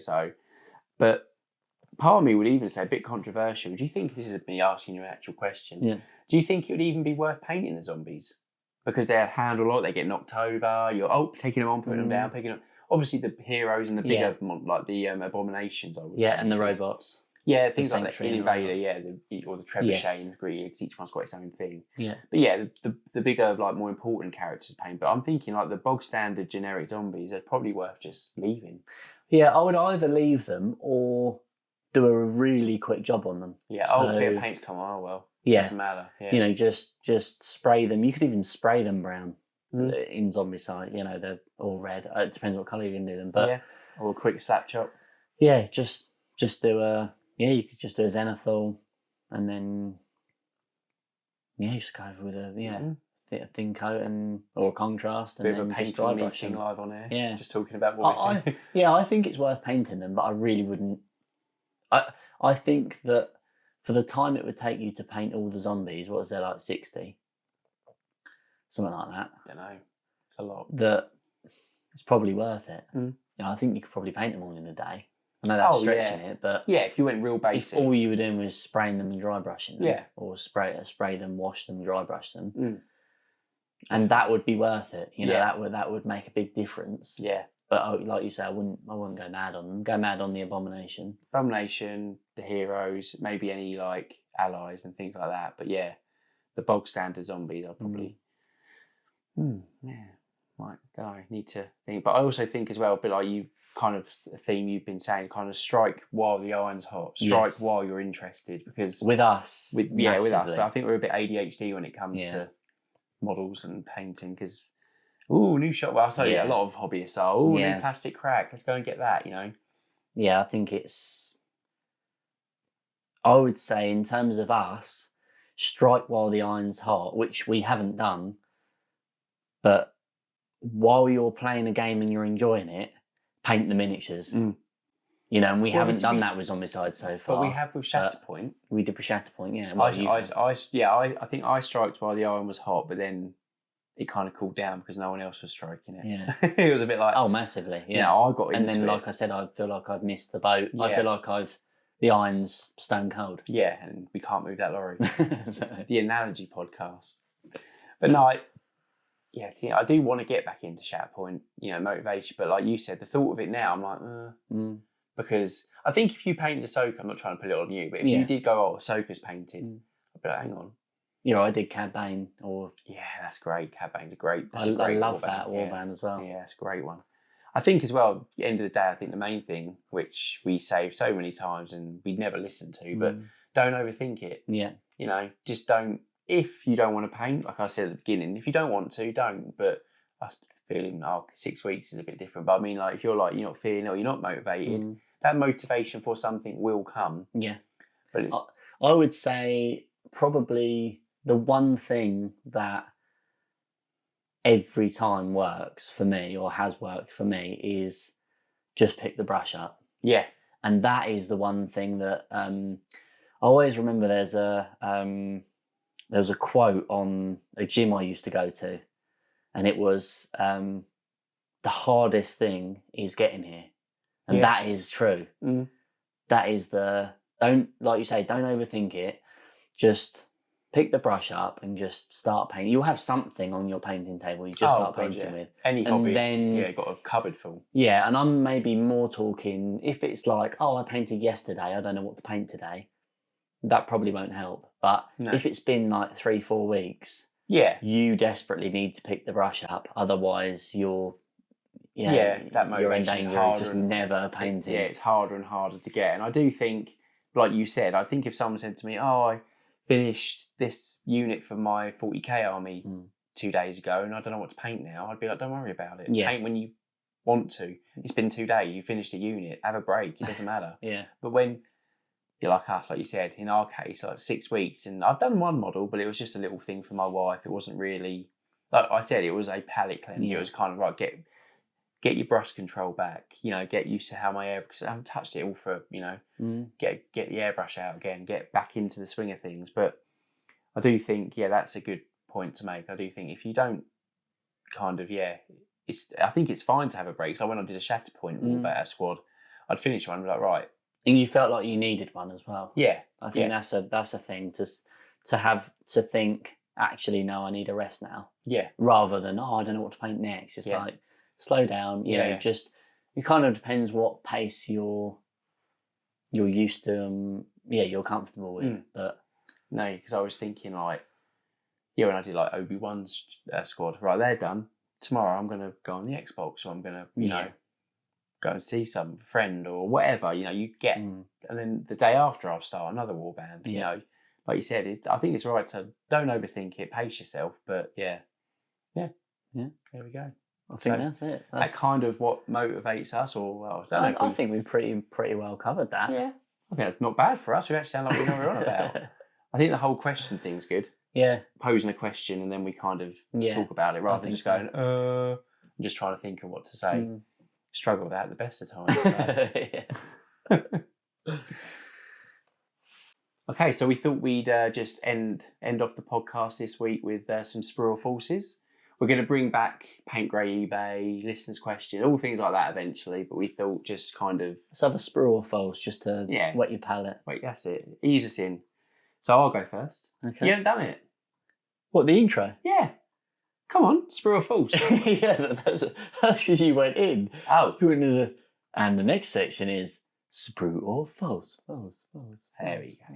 but part of me would even say, a bit controversial, do you think, this is me asking you an actual question, do you think it would even be worth painting the zombies? Because they handle a lot, they get knocked over, you're taking them on, putting them down, picking them up. Obviously, the heroes and the bigger, like the abominations. And the robots. Yeah, things like the Invader, or the Trebuchet, because each one's got its own thing. Yeah. But the bigger, like more important characters to paint. But I'm thinking like the bog standard generic zombies are probably worth just leaving. Yeah, I would either leave them or do a really quick job on them. Yeah, a bit of paint's come on, well. Yeah. Doesn't matter. Yeah. You know, just spray them. You could even spray them brown in Zombicide. You know, they're all red. It depends what colour you're going to do them. But or a quick slap chop. Yeah, just do a you could just do a zenithal, and then just go over with a thin coat or a contrast, and then just dry brush them live on air. Yeah, just talking about what I think it's worth painting them, but I really wouldn't. I think that for the time it would take you to paint all the zombies, what was there, like 60? Something like that. I don't know. It's a lot. That it's probably worth it. I think you could probably paint them all in a day. I know that's stretching it, but if you went real basic, if all you were doing was spraying them and dry brushing them, or spray them, wash them, dry brush them, and that would be worth it. You know, that would make a big difference. Yeah. But like you say, I wouldn't go mad on them. Go mad on the Abomination, the heroes, maybe any like allies and things like that. But the bog standard zombies, I'll probably. Might go. Need to think, but I also think as well, a bit like you kind of a theme you've been saying, kind of strike while the iron's hot, strike while you're interested, because with us, with us. But I think we're a bit ADHD when it comes to models and painting, because new shot. Well, I'll tell you, a lot of hobbyists are new plastic crack. Let's go and get that. You know. Yeah, I think it's. I would say in terms of us, strike while the iron's hot, which we haven't done, but while you're playing a game and you're enjoying it, paint the miniatures. You know, and we haven't done that with Zombicide so far. But we have with Shatterpoint. We did with Shatterpoint, yeah. I think I striked while the iron was hot, but then it kind of cooled down because no one else was striking it. Yeah. It was a bit like... Oh, massively, yeah. Yeah, I got into it. And then, like I said, I feel like I've missed the boat. Yeah. I feel like the iron's stone cold. Yeah, and we can't move that lorry. The Analogy Podcast. But no, I do want to get back into Shatterpoint, motivation. But like you said, the thought of it now, I'm like, because I think if you painted Ahsoka, I'm not trying to put it on you, but if you did go, Ahsoka's painted, I'd be like, hang on. I did Cad Bane. Yeah, that's great. Cad Bane's a great. I love that warband as well. Yeah, it's a great one. I think as well, at the end of the day, I think the main thing, which we say so many times and we never listen to, but don't overthink it. Yeah. Just don't. If you don't want to paint, like I said at the beginning, if you don't want to, don't. But I was feeling 6 weeks is a bit different. But I mean, like if you're like you're not feeling or you're not motivated, that motivation for something will come. Yeah. But I would say probably the one thing that every time works for me or has worked for me is just pick the brush up. Yeah. And that is the one thing that I always remember. There was a quote on a gym I used to go to, and it was, the hardest thing is getting here. And that is true. That is don't overthink it. Just pick the brush up and just start painting. You'll have something on your painting table you just start painting with. Any hobbies, got a cupboard full. Yeah, and I'm maybe more talking, if it's like, I painted yesterday, I don't know what to paint today. That probably won't help. But if it's been like 3-4 weeks, you desperately need to pick the brush up. Otherwise, you're that you're in motivation's danger of just never painting. Yeah, it's harder and harder to get. And I do think, like you said, I think if someone said to me, I finished this unit for my 40k army 2 days ago and I don't know what to paint now, I'd be like, don't worry about it. Paint when you want to. It's been 2 days, you finished a unit, have a break, it doesn't matter. But when you're like us, like you said, in our case, like 6 weeks, and I've done one model, but it was just a little thing for my wife. It wasn't really, like I said, it was a palette cleanse. It was kind of like get your brush control back, get used to how my air, because I haven't touched it all for, get the airbrush out again, get back into the swing of things. But I do think, that's a good point to make. I do think if you don't kind of, I think it's fine to have a break. So when I did a Shatterpoint Warbear squad, I'd finish one and be like, right. And you felt like you needed one as well. Yeah. I think that's a thing to think, actually, no, I need a rest now. Yeah. Rather than, I don't know what to paint next. It's like, slow down, just, it kind of depends what pace you're used to, you're comfortable with. But no, because I was thinking like, when I did like Obi-Wan's squad, right, they're done. Tomorrow I'm going to go on the Xbox, or I'm going to, go and see some friend or whatever, you get, and then the day after I'll start another warband, like you said, I think it's right to don't overthink it, pace yourself. But yeah. There we go. I think that's it. That kind of what motivates us, or well, I think we've pretty well covered that. Yeah, I think that's not bad for us. We actually sound like we know what we're on about. I think the whole question thing's good. Yeah, posing a question and then we kind of talk about it rather than just going, I'm just trying to think of what to say. Struggle with that at the best of times. So. Okay, so we thought we'd just end off the podcast this week with some Sprue or Falses. We're going to bring back Paint Grey eBay, listeners' question, all things like that eventually, but we thought just kind of... Let's have a Sprue or False just to wet your palate. Wait, that's it. Ease us in. So I'll go first. Okay. You haven't done it. What, the intro? Yeah. Come on, Sprue or False. Yeah, but that's because you went in. Oh. You went in and the next section is Sprue or False. False. There we go.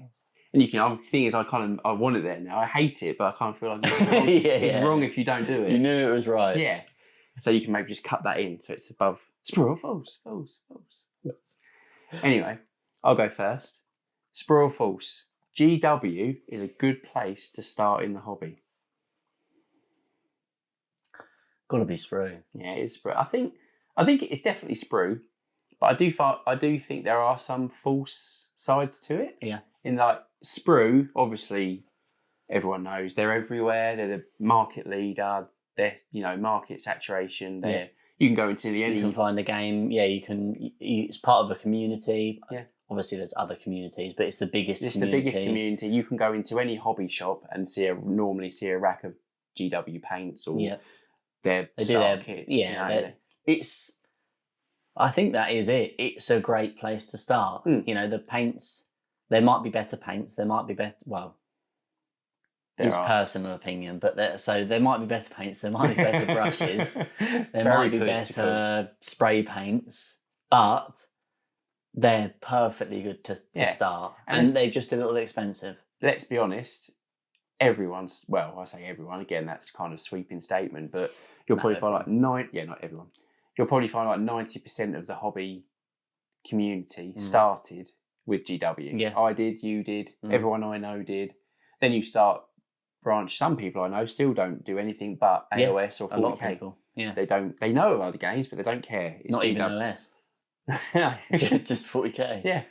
And you can. The thing is, I want it there now. I hate it, but I kind of feel like it's wrong. It's wrong if you don't do it. You knew it was right. Yeah. So you can maybe just cut that in so it's above Sprue or False. Anyway, I'll go first. Sprue or False. GW is a good place to start in the hobby. Gotta be Sprue. Yeah, it is Sprue. I think it's definitely Sprue, but I do think there are some false sides to it. Yeah. In like Sprue, obviously, everyone knows they're everywhere. They're the market leader. They're market saturation. You can go into any. You can find a game. Yeah, you can. It's part of a community. Yeah. Obviously, there's other communities, but it's the biggest. It's the biggest community. You can go into any hobby shop and normally see a rack of GW paints or their star kits. Yeah, it's. I think that is it. It's a great place to start. The paints. There might be better paints. There might be better. Well, it's personal opinion, but there might be better paints. There might be better brushes. There might be better spray paints, but they're perfectly good to start, and they're just a little expensive. Let's be honest. Everyone's I say everyone again. That's kind of sweeping statement, but you'll probably find not everyone. You'll probably find like 90% of the hobby community started with GW. Yeah. I did, you did, everyone I know did. Then you start branch. Some people I know still don't do anything but AOS or 40K. A lot of people. Yeah. They know of other games, but they don't care. It's not GW. even OS. just 40K. Yeah.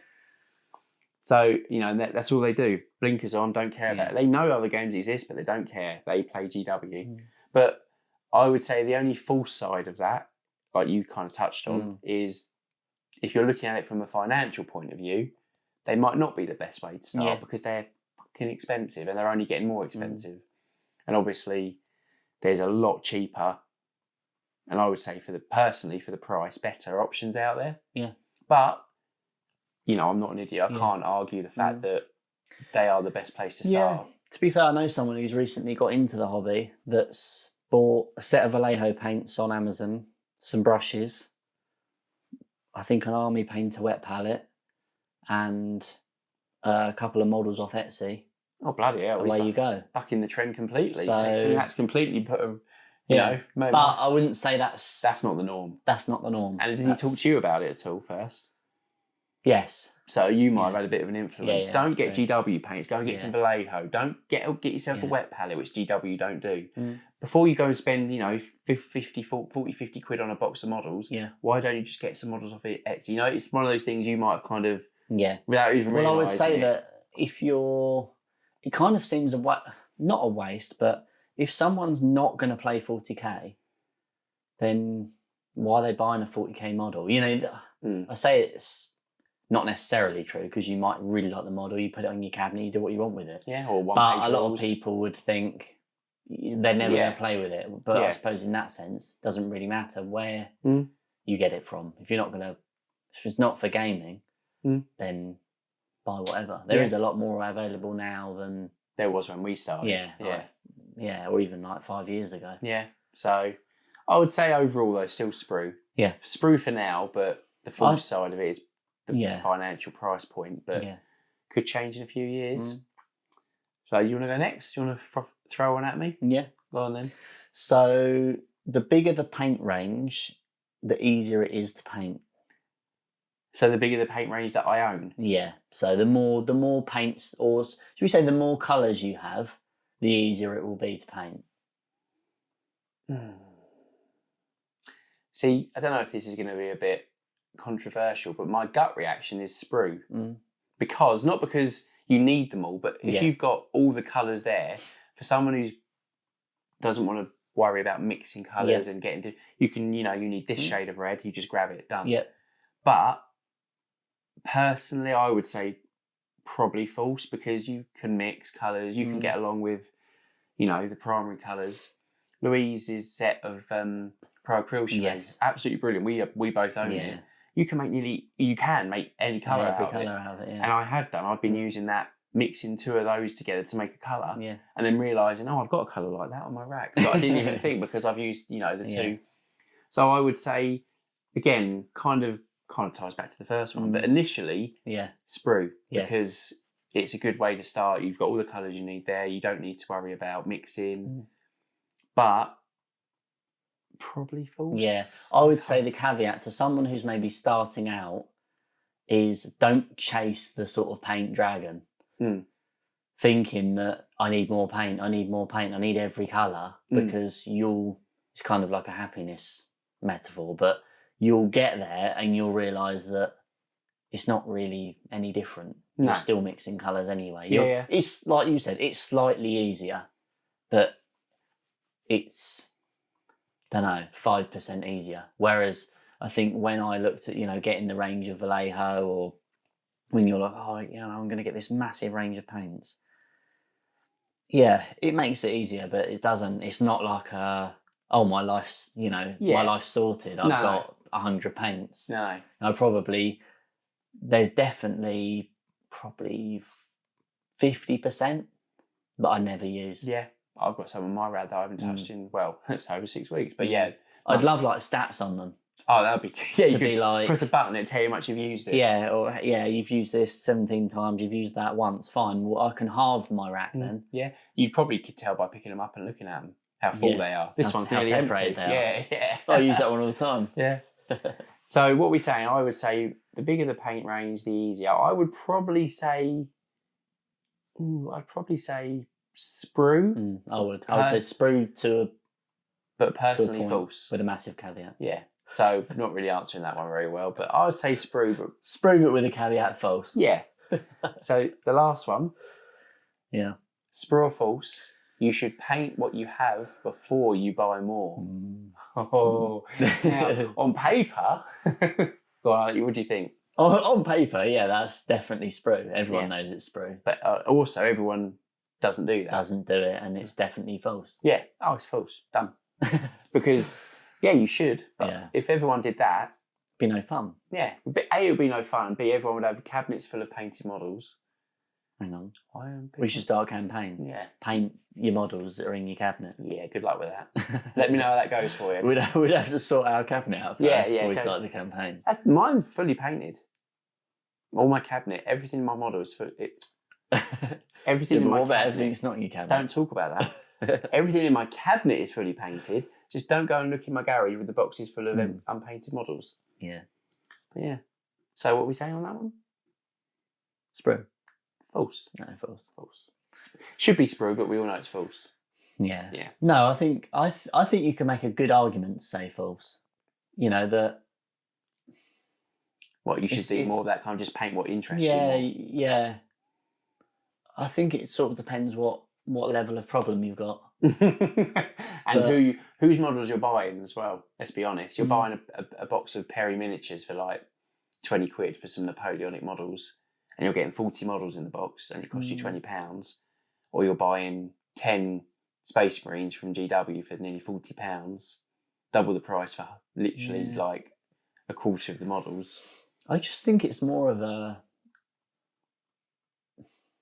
So, that's all they do. Blinkers on, don't care about it. They know other games exist, but they don't care. They play GW. But I would say the only false side of that, like you kind of touched on, is if you're looking at it from a financial point of view, they might not be the best way to start because they're fucking expensive and they're only getting more expensive. And obviously, there's a lot cheaper, and I would say for the price, better options out there. Yeah. But, I'm not an idiot. I can't argue the fact that they are the best place to start. To be fair, I know someone who's recently got into the hobby that's bought a set of Vallejo paints on Amazon, some brushes, I think an army painter wet palette, and a couple of models off Etsy. Oh, bloody hell. Away you go. Back in the trend completely. So, I think that's completely put a... But I wouldn't say that's not the norm. That's not the norm. And did he talk to you about it at all first? Yes. So you might have had a bit of an influence. Yeah, don't get GW paints. Go and get some Vallejo. Don't get yourself a wet palette, which GW don't do. Before you go and spend, 50 quid on a box of models, why don't you just get some models off Etsy? It's one of those things you might kind of... Without even realising I would say that if you're... It kind of seems not a waste, but if someone's not going to play 40k, then why are they buying a 40k model? I say it's not necessarily true because you might really like the model, you put it on your cabinet, you do what you want with it. Yeah, or but a lot of people would think they're never going to play with it. But I suppose in that sense, it doesn't really matter where you get it from. If it's not for gaming, then buy whatever. There is a lot more available now than there was when we started. Or even like 5 years ago. Yeah. So I would say overall though, still Sprue. Yeah. Sprue for now, but the false side of it is the financial price point, but could change in a few years. So you want to go next? You want to throw one at me? Yeah. Go on then. So the bigger the paint range, the easier it is to paint. So the bigger the paint range that I own. Yeah. So the more paints, or should we say the more colours you have, the easier it will be to paint. See, I don't know if this is going to be a bit controversial, but my gut reaction is Sprue. Not because you need them all, but if you've got all the colours there, for someone who doesn't want to worry about mixing colours and getting to, you need this shade of red, you just grab it, done. Yeah. But personally, I would say probably false, because you can mix colours, you can get along with, the primary colours. Louise's set of Pro Acryl she makes, absolutely brilliant. We both own it. You can make any colour out of it. And I have done. I've been using that, mixing two of those together to make a colour. Yeah. And then realising, I've got a colour like that on my rack. But I didn't even think, because I've used, the two. So I would say, again, kind of ties back to the first one, but initially, Sprue, because it's a good way to start. You've got all the colours you need there. You don't need to worry about mixing. But probably false. Yeah, I would say the caveat to someone who's maybe starting out is don't chase the sort of paint dragon, thinking that I need more paint, I need every colour, because it's kind of like a happiness metaphor, but you'll get there and you'll realise that it's not really any different. No. You're still mixing colours anyway. It's like you said, it's slightly easier, but it's, 5% easier. Whereas I think when I looked at, getting the range of Vallejo, or when you're like, I'm going to get this massive range of paints. Yeah, it makes it easier, but it's not like my life's, my life's sorted. I've got 100 paints. No. There's definitely probably 50% that I never use. Yeah. I've got some on my rad that I haven't touched in, it's over 6 weeks. But I'd love stats on them. Oh, that'd be good. Yeah, you could press a button and tell you how much you've used it. Yeah, or you've used this 17 times, you've used that once, fine. Well, I can halve my rack then. Yeah, you probably could tell by picking them up and looking at them how full they are. This one's nearly empty. Yeah. I use that one all the time. Yeah. So what we're saying, I would say the bigger the paint range, the easier. I would probably say Sprue. I would say Sprue but personally false, with a massive caveat. Yeah. So not really answering that one very well, but I would say Sprue, but with a caveat, false. Yeah. So the last one. Yeah. Sprue or false? You should paint what you have before you buy more. Oh. Now, on paper, what do you think? On paper, that's definitely Sprue. Everyone knows it's Sprue. But also, everyone doesn't do that. Doesn't do it, and it's definitely false. Yeah. Oh, it's false. Done. Because, you should. But if everyone did that... It'd be no fun. Yeah. A, it would be no fun. B, everyone would have cabinets full of painted models. Hang on. We should start a campaign. Yeah. Paint your models that are in your cabinet. Yeah, good luck with that. Let me know how that goes for you. We'd have to sort our cabinet out first before we start the campaign. Mine's fully painted. All my cabinet, everything in my model is everything in my cabinet. Everything's not in your cabinet. Don't talk about that. Everything in my cabinet is fully painted. Just don't go and look in my garage with the boxes full of unpainted models. Yeah. But yeah. So what are we saying on that one? Sprue. False. No, false. False. Should be Sprue, but we all know it's false. Yeah. Yeah. No, I think you can make a good argument to say false. That. What, you should do more of that kind of just paint what interests you more? Yeah. I think it sort of depends what level of problem you've got. And whose models you're buying as well. Let's be honest. You're buying a box of Perry miniatures for like 20 quid for some Napoleonic models, and you're getting 40 models in the box and it costs you £20. Or you're buying 10 Space Marines from GW for nearly £40, double the price for literally like a quarter of the models. I just think it's more of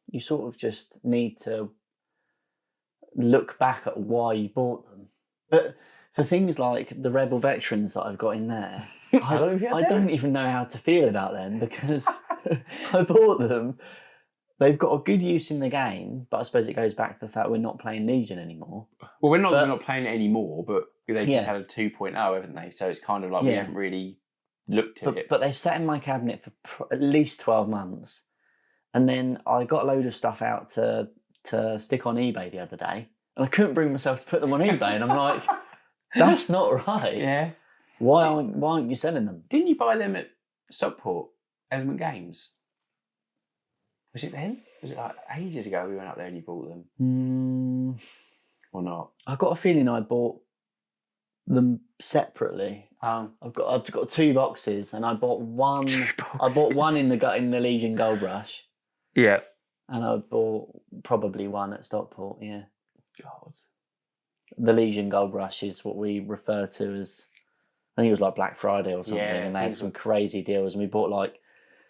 you sort of just need to look back at why you bought them. But for things like the Rebel Veterans that I've got in there, I don't even know how to feel about them, because I bought them. They've got a good use in the game, but I suppose it goes back to the fact we're not playing Legion anymore. Well, we're not playing it anymore, but they've just had a 2.0, haven't they? So it's kind of like we haven't really looked at it. But they've sat in my cabinet for at least 12 months. And then I got a load of stuff out to stick on eBay the other day. And I couldn't bring myself to put them on eBay. And I'm like, that's not right. Yeah. Why aren't you selling them? Didn't you buy them at Stockport, Element Games? Was it then? Was it like ages ago we went up there and you bought them? Or not? I've got a feeling I bought them separately. I've got 2 boxes, and I bought one. I bought one in the Legion Gold Rush. Yeah. And I bought probably one at Stockport. Yeah. God. The Legion Gold Rush is what we refer to as. I think it was like Black Friday or something, and they had some crazy deals. And we bought like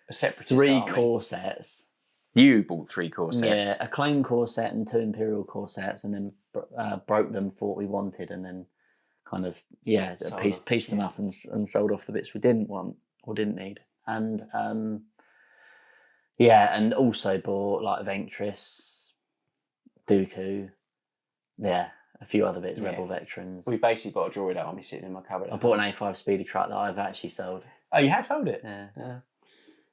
a separate 3 core sets. You bought 3 core sets. Yeah, a Claim core set and 2 Imperial core sets, and then broke them for what we wanted, and then kind of pieced them up and sold off the bits we didn't want or didn't need. And and also bought like Ventress, Dooku, a few other bits, Rebel Veterans. We basically got a droid army sitting in my cupboard. I bought an A5 speeder truck that I've actually sold. Oh, you have sold it? Yeah.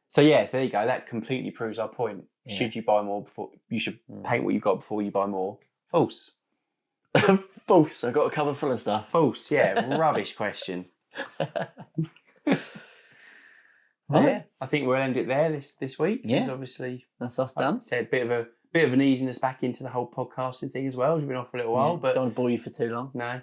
So there you go. That completely proves our point. Yeah. Should you buy more before? You should paint what you've got before you buy more. False. False. I've got a cupboard full of stuff. False. Yeah. Rubbish question. Yeah. I think we'll end it there this week. Yeah. Obviously that's us done. Said a bit of an easiness back into the whole podcasting thing as well. We've been off for a little while, but don't want to bore you for too long. No.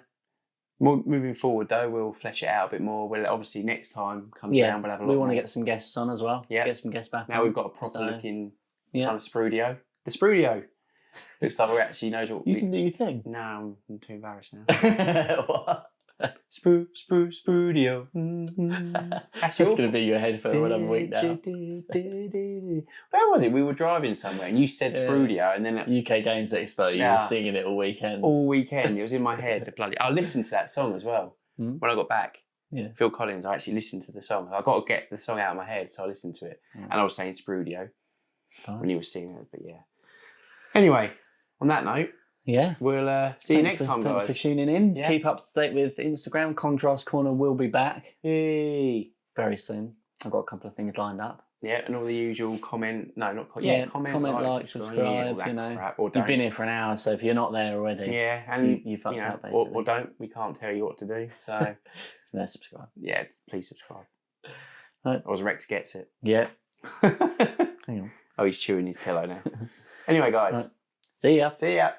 Moving forward, though, we'll flesh it out a bit more. We'll obviously next time comes down, we'll have a lot. We want to get some guests on as well. Yeah, get some guests back. Now we've got a proper looking kind of Sprudio. The Sprudio looks like we actually knows what you can do your thing. No, I'm too embarrassed now. What? Sprudio. That's going to be your head for another week now. Where was it? We were driving somewhere and you said Sprudio, and then UK Games Expo. You were singing it all weekend. All weekend, it was in my head. I listened to that song as well when I got back. Yeah, Phil Collins. I actually listened to the song. I got to get the song out of my head, so I listened to it, and I was saying Sprudio when he was singing it. But yeah. Anyway, on that note. Yeah. We'll see you next time, guys. Thanks for tuning in. Yeah. Keep up to date with Instagram. Contrast Corner will be back. Yay. Very soon. I've got a couple of things lined up. Yeah, and all the usual comment, comment, like, subscribe, you know. Crap, or you've been here for an hour, so if you're not there already, and you fucked up, basically. Or don't, we can't tell you what to do, so... subscribe. Yeah, please subscribe. Right. Or as Rex gets it. Yeah. Hang on. Oh, he's chewing his pillow now. Anyway, guys. Right. See ya. See ya.